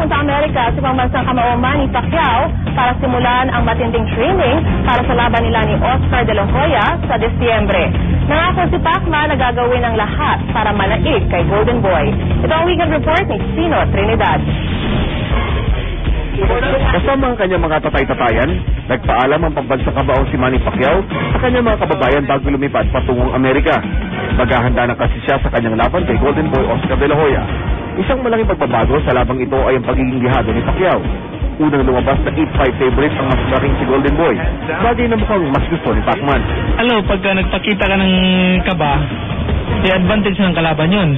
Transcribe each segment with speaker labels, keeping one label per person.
Speaker 1: sa Amerika si pambansang kamao Manny Pacquiao para simulan ang matinding training para sa laban nila ni Oscar De La Hoya sa Disyembre. Nangako si Pacman na gagawin ang lahat para manaig kay Golden Boy. Ito ang weekend report ni Sino Trinidad.
Speaker 2: Kasama ang kanyang mga tatay-tatayan, nagpaalam ang pambansang kabaong si Manny Pacquiao sa kanyang mga kababayan bago lumipad patungong Amerika. Maghahanda na kasi siya sa kanyang laban kay Golden Boy Oscar De La Hoya. Isang malaking pagbabago sa labang ito ay ang pagiging lihado ni Pacquiao. Unang lumabas na 8-5 favorite ang mas malaking si Golden Boy, bagay na mukhang mas gusto ni Pacman.
Speaker 3: Pagka nagpakita ka ng kaba, advantage ng kalaban yun.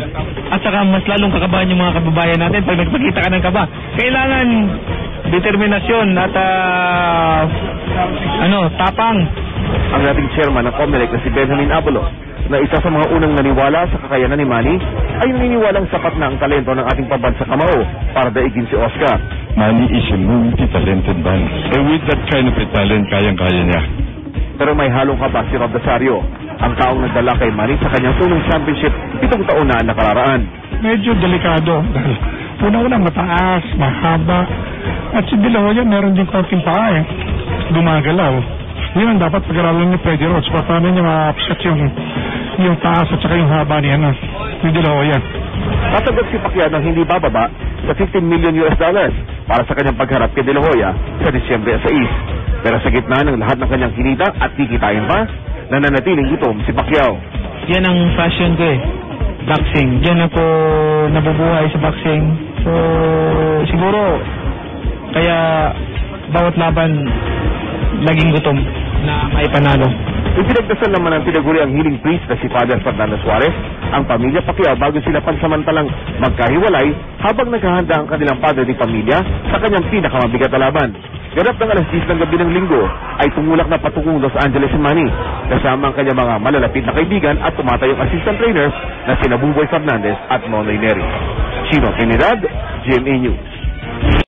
Speaker 3: At saka mas lalong kakabahan yung mga kababayan natin pag nagpakita ka ng kaba. Kailangan determinasyon at tapang.
Speaker 2: Ang dating chairman ng COMELEC na si Benjamin Abalos, na isa sa mga unang naniwala sa kakayanan ni Manny, ay naniniwalang sapat na ang talento ng ating pambansa kamao para daigin si Oscar.
Speaker 4: Manny is a multi-talented man. And with that kind of a talent, kayang-kaya niya.
Speaker 2: Pero may halong kaba si Rob Dasario, ang taong nagdala kay Manny sa kanyang unang championship 7 taon na nakararaan.
Speaker 5: Medyo delikado. Una-una mataas, mahaba. At si De La Hoya meron din konting paa gumagalaw. Yun ang dapat pag-aralan ni Freddy Rhodes. Paano niya ma-upset yung taas at saka yung haba ni De La Hoya.
Speaker 2: Tatagot si Pacquiao ng hindi bababa sa $15 million para sa kanyang pagharap kay De La Hoya sa Disyembre 6. Pero sa gitna ng lahat ng kanyang kinita at kikitain pa, nananatiling gutom si Pacquiao.
Speaker 3: Yan ang passion ko boxing. Diyan ako nabubuhay sa boxing. So, siguro, kaya bawat laban, laging gutom na may panalo.
Speaker 2: Ipinagdasal naman ang tinaguriang healing priest na si Father Fernando Suarez ang pamilya Pacquiao bago sila pansamantalang magkahiwalay habang naghahanda ang kanilang padre di pamilya sa kanyang pinakamabigat na laban. Ganap ng alas 10 ng gabi ng linggo ay tumulak na patungong Los Angeles si Manny kasama ang kanyang mga malalapit na kaibigan at tumatayong assistant trainers na sina Buboy Fernandez at Nonoy Neri. Sino Trinidad, GMA News.